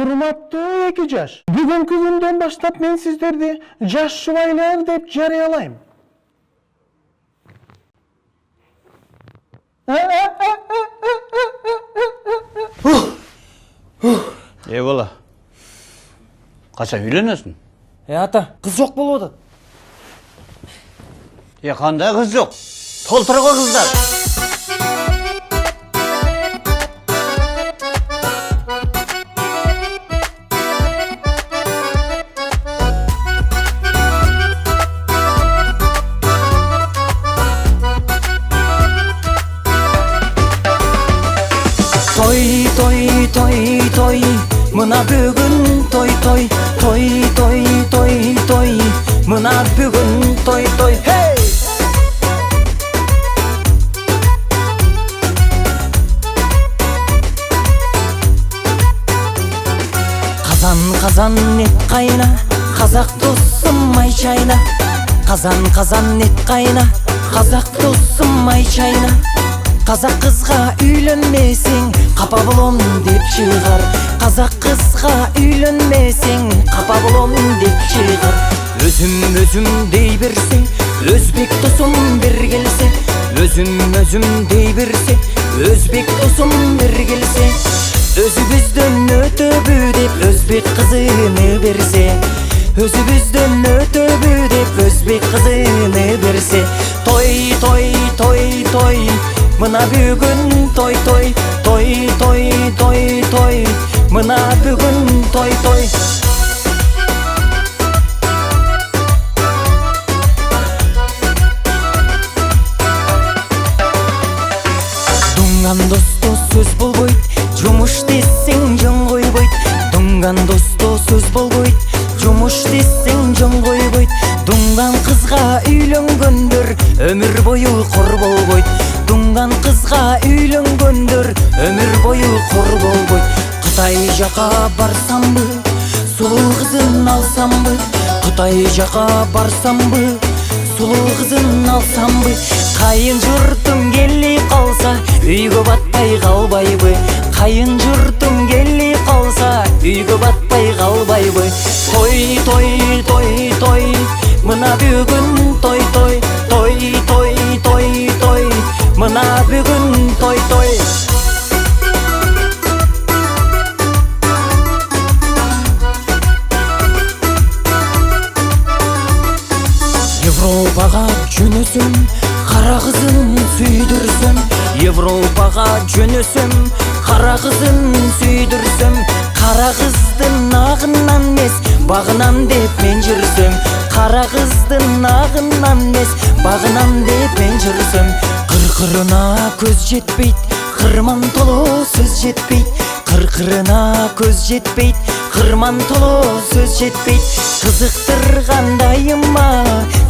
Урматтуу эки жаш, бүгүнкү күндөн баштап мен сиздерди жаш жубайлар деп жарыялайм. Бала, качан үйлөнөсүң? Ата, кыз жок болуп атат. Кандай кыз жок? Толтурго кыздар. Той, мына бүгүн той, мына бүгүн той, hey! Казан эт кайна, казак досум май чайна. Казан эт кайна, казак досум май чайна. Казак кызга үйлөнмесең, капа болом деп чыгар. Казак кызга үйлөнмесең, капа болом деп чыгар. Өзүм дей берсе, өзбек досум бир келсе. Өзүм дей берсе, өзбек досум бир келсе. Өзүбүздөн өтөбү деп өзбек кызыны берсе. Өзүбүздөн өтөбү деп өзбек кызыны берсе. Той, мына бүгүн той, мына бүгүн той. Дуңган досто сөз болбойт, жумуш десең жөн койбойт. Дуңган досто сөз болбойт, жумуш десең жөн койбойт. Дуңган кызга үйлөнгөндөр өмүр бою кор болбойт. Дуңган кызга үйлөнгөндөр өмүр бою кор болбойт. Кытай жака барсамбы, сулуу кызын алсамбы. Кытай жака барсамбы, сулуу кызын алсамбы. Кайын журтум келип калса, үйгө батпай калбайбы. Кайын журтум келип калса, үйгө батпай калбайбы. Той, мына бүгүн той, мына бүгүн той. Европага жөнөсөм, кара кызын сүйдүрсөм. Европага жөнөсөм, кара кызын сүйдүрсөm. Кара кыздын агынан эмес, багынан деп мен жүрсөм. Кара кыздын агынан эмес, багынан деп мен жүрсөм. Кыркырына көз жетпейт, кырман толо сөз жетпейт. Кыркырына көз жетпейт, кырман толо сөз жетпейт. Кызыктыргандайыма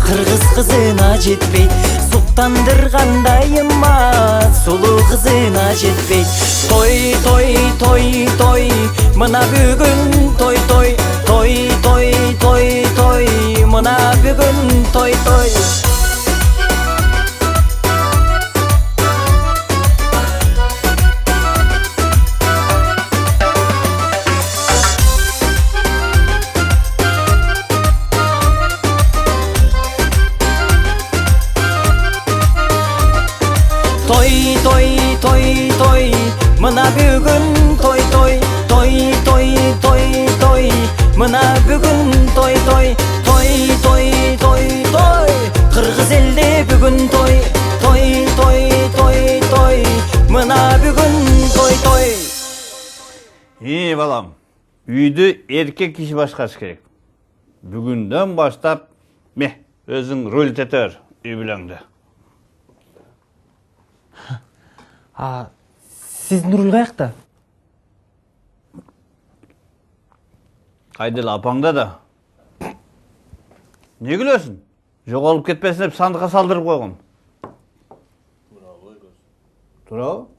кыргыз кызына жетпейт. Суктандыргандайыма сулуу кызына жетпейт. Той, мына бүгүн той, мына бүгүн той. Той, мына бүгүн той, мына бүгүн той. Кыргыз элде бүгүн той, мына бүгүн той. Балам, үйдү эркек киши башкарыш керек. Бүгүндөн баштап, өзүң руль тетер үй бүлөңдү. Сиздин руль каякта? Кайдыл апаңда да. Не күлөсүң? Жоголуп кетпесин деп сандыкка салдырып койгон. Туурабы?